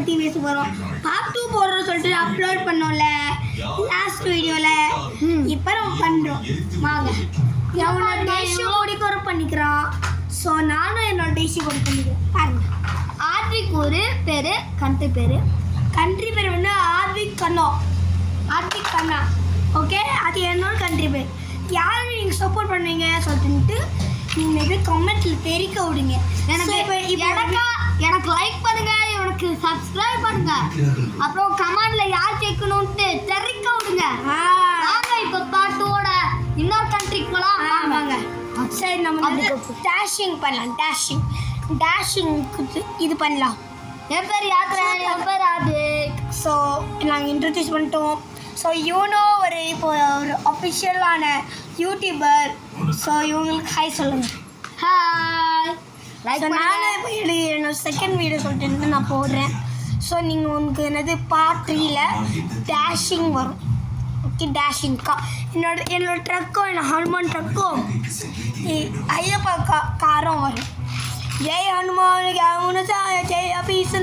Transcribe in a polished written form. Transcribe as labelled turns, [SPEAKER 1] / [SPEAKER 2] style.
[SPEAKER 1] பற்றி பேச போகிறோம். பார்ட் 2 போடுறோம் சொல்லிட்டு அப்லோட் பண்ணோம்ல லாஸ்ட் வீடியோவில். இப்போ நம்ம பண்ணுறோம். வாங்க, என்னோட டேஷி கோடி பண்ணிக்கிறான். ஸோ நானும் என்னோட டேஷி கோடி பண்ணிக்கிறேன். பாருங்க, ஆர்விக் ஒரு பேர், கண்ட்ரி பேர் வந்து ஆர்விக் கண்ணா. ஓகே, அது என்னோட கண்ட்ரி பேர். யாரும் நீங்கள் சப்போர்ட் பண்ணுவீங்க சொல்லிட்டு நீங்கள் போய் கமெண்ட்டில் தெரிவிக்க விடுங்க. எனக்கு லைக் பண்ணுங்க, எனக்கு சப்ஸ்கிரைப் பண்ணுங்க, அப்புறம் கமெண்ட்ல யார் கேட்கணும்ட்டு தெரிவிக்க விடுங்க. வாங்க இப்போ பார்ட் 2 இன்னொரு கண்ட்ரிக்கு போகலாம். வாங்க. சரி, நம்ம டேஷிங் பண்ணலாம். டேஷிங் இது பண்ணலாம். என் பேர் யாத்ரா, என் பேர் ஆதிக். ஸோ நாங்கள் இன்ட்ரடியூஸ் பண்ணிட்டோம். ஸோ இவனோ இப்போ ஒரு அஃபிஷியலான யூடியூபர். ஸோ இவங்களுக்கு ஹாய் சொல்லுங்கள். ஹாய். நானும் இப்போ என்னோட செகண்ட் வீடியோ சொல்லிட்டு நான் போடுறேன். ஸோ நீங்கள் உங்களுக்கு என்னது பார்ட் 3ல் டேஷிங் வரும். ஓகே, டேஷிங் என்னோட ட்ரக்கும், என்னோட ஹனுமான் ட்ரக்கும், ஐயப்பா காரும் வரும். ஜெய் ஹனுமான், ஜெய் அபீசன்.